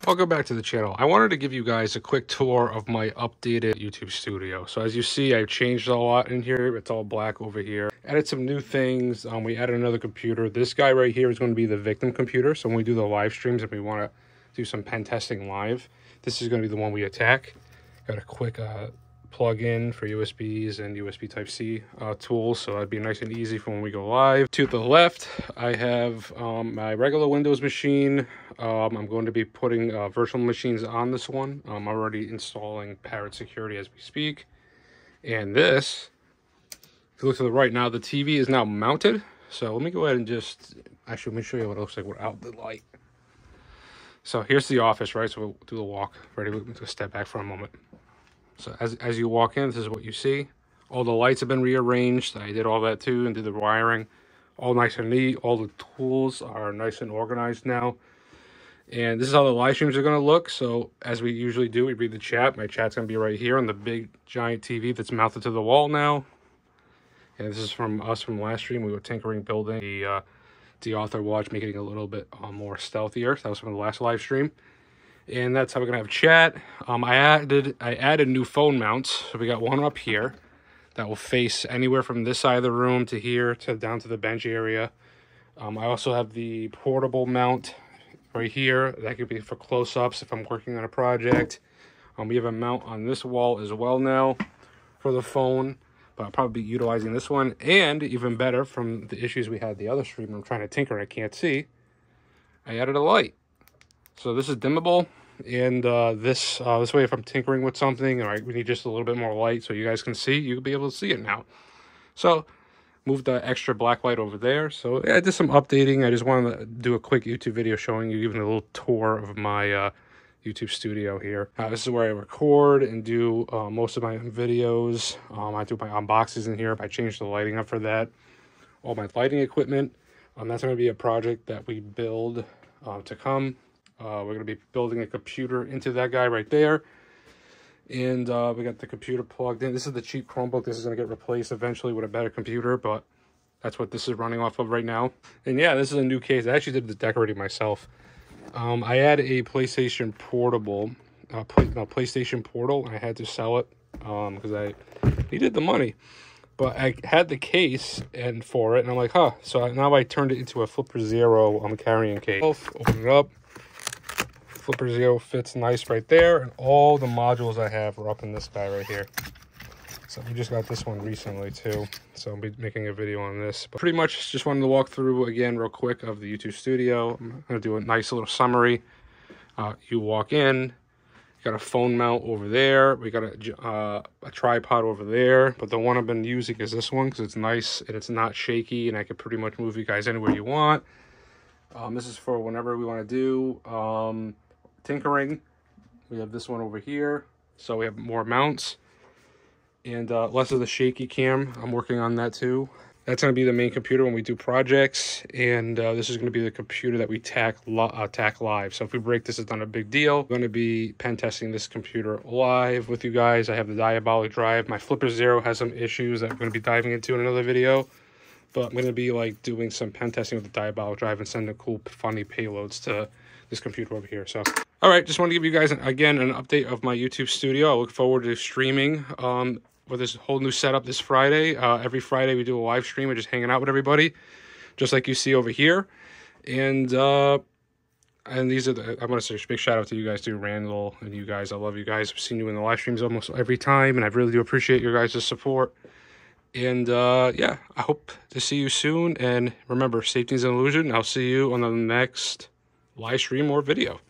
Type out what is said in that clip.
Welcome back to the channel. I wanted to give you guys a quick tour of my updated YouTube studio. So as you see, I've changed a lot in here. It's all black over here. Added some new things. We added another computer. This guy right here is going to be the victim computer. So when we do the live streams, if we want to do some pen testing live, this is going to be the one we attack. Got a quick plug-in for USBs and USB Type-C tools, so that'd be nice and easy for when we go live. To the left, I have my regular Windows machine. I'm going to be putting virtual machines on this one. I'm already installing Parrot Security as we speak. And this, if you look to the right now, the TV is now mounted. So let me go ahead and just, actually, let me show you what it looks like without the light. So here's the office, right? So we'll do the walk. Ready? We'll step back for a moment. So as you walk in, this is what you see. All the lights have been rearranged. I did all that too and did the wiring. All nice and neat. All the tools are nice and organized now. And this is how the live streams are going to look. So as we usually do, we read the chat. My chat's going to be right here on the big giant TV that's mounted to the wall now. And this is from us from last stream. We were tinkering, building the author watch, making it a little bit more stealthier. That was from the last live stream. And that's how we're gonna have chat. I added new phone mounts. So we got one up here that will face anywhere from this side of the room to here to down to the bench area. I also have the portable mount right here. That could be for close-ups if I'm working on a project. We have a mount on this wall as well now for the phone, but I'll probably be utilizing this one. And even better, from the issues we had the other stream, I'm trying to tinker and I can't see, I added a light. So this is dimmable, and this way if I'm tinkering with something, all right, we need just a little bit more light so you guys can see, you'll be able to see it now. So move the extra black light over there. So yeah, I did some updating. I just wanted to do a quick YouTube video showing you, even a little tour of my YouTube studio here. This is where I record and do most of my videos. I do my unboxings in here. I changed the lighting up for that. All my lighting equipment. That's going to be a project that we build to come. We're going to be building a computer into that guy right there. And we got the computer plugged in. This is the cheap Chromebook. This is going to get replaced eventually with a better computer, but that's what this is running off of right now. And yeah, this is a new case. I actually did the decorating myself. I had a PlayStation Portable, PlayStation Portal. I had to sell it because I needed the money. But I had the case for it, and I'm like, huh. So now I turned it into a Flipper Zero carrying case. Open it up. Flipper Zero fits nice right there, and all the modules I have are up in this guy right here. So we just got this one recently too, so I'll be making a video on this. But pretty much just wanted to walk through again real quick of the YouTube studio. I'm going to do a nice little summary. You walk in, you got a phone mount over there. We got a tripod over there, but the one I've been using is this one because it's nice and it's not shaky, and I can pretty much move you guys anywhere you want. This is for whenever we want to do tinkering. We have this one over here, so we have more mounts and less of the shaky cam. I'm working on that too. That's going to be the main computer when we do projects, and this is going to be the computer that we attack live. So if we break this, it's not a big deal. I'm going to be pen testing this computer live with you guys. I have the Diabolic drive. My Flipper Zero has some issues that I'm going to be diving into in another video, but I'm going to be like doing some pen testing with the Diabolic drive and sending cool, funny payloads to this computer over here. So all right, just want to give you guys again an update of my YouTube studio. I look forward to streaming with this whole new setup this Friday. Every Friday we do a live stream. We're just hanging out with everybody, just like you see over here. And these are I want to say a big shout out to you guys too, Randall and you guys. I love you guys. I've seen you in the live streams almost every time, and I really do appreciate your guys' support. And yeah, I hope to see you soon. And remember, safety is an illusion. I'll see you on the next live stream or video.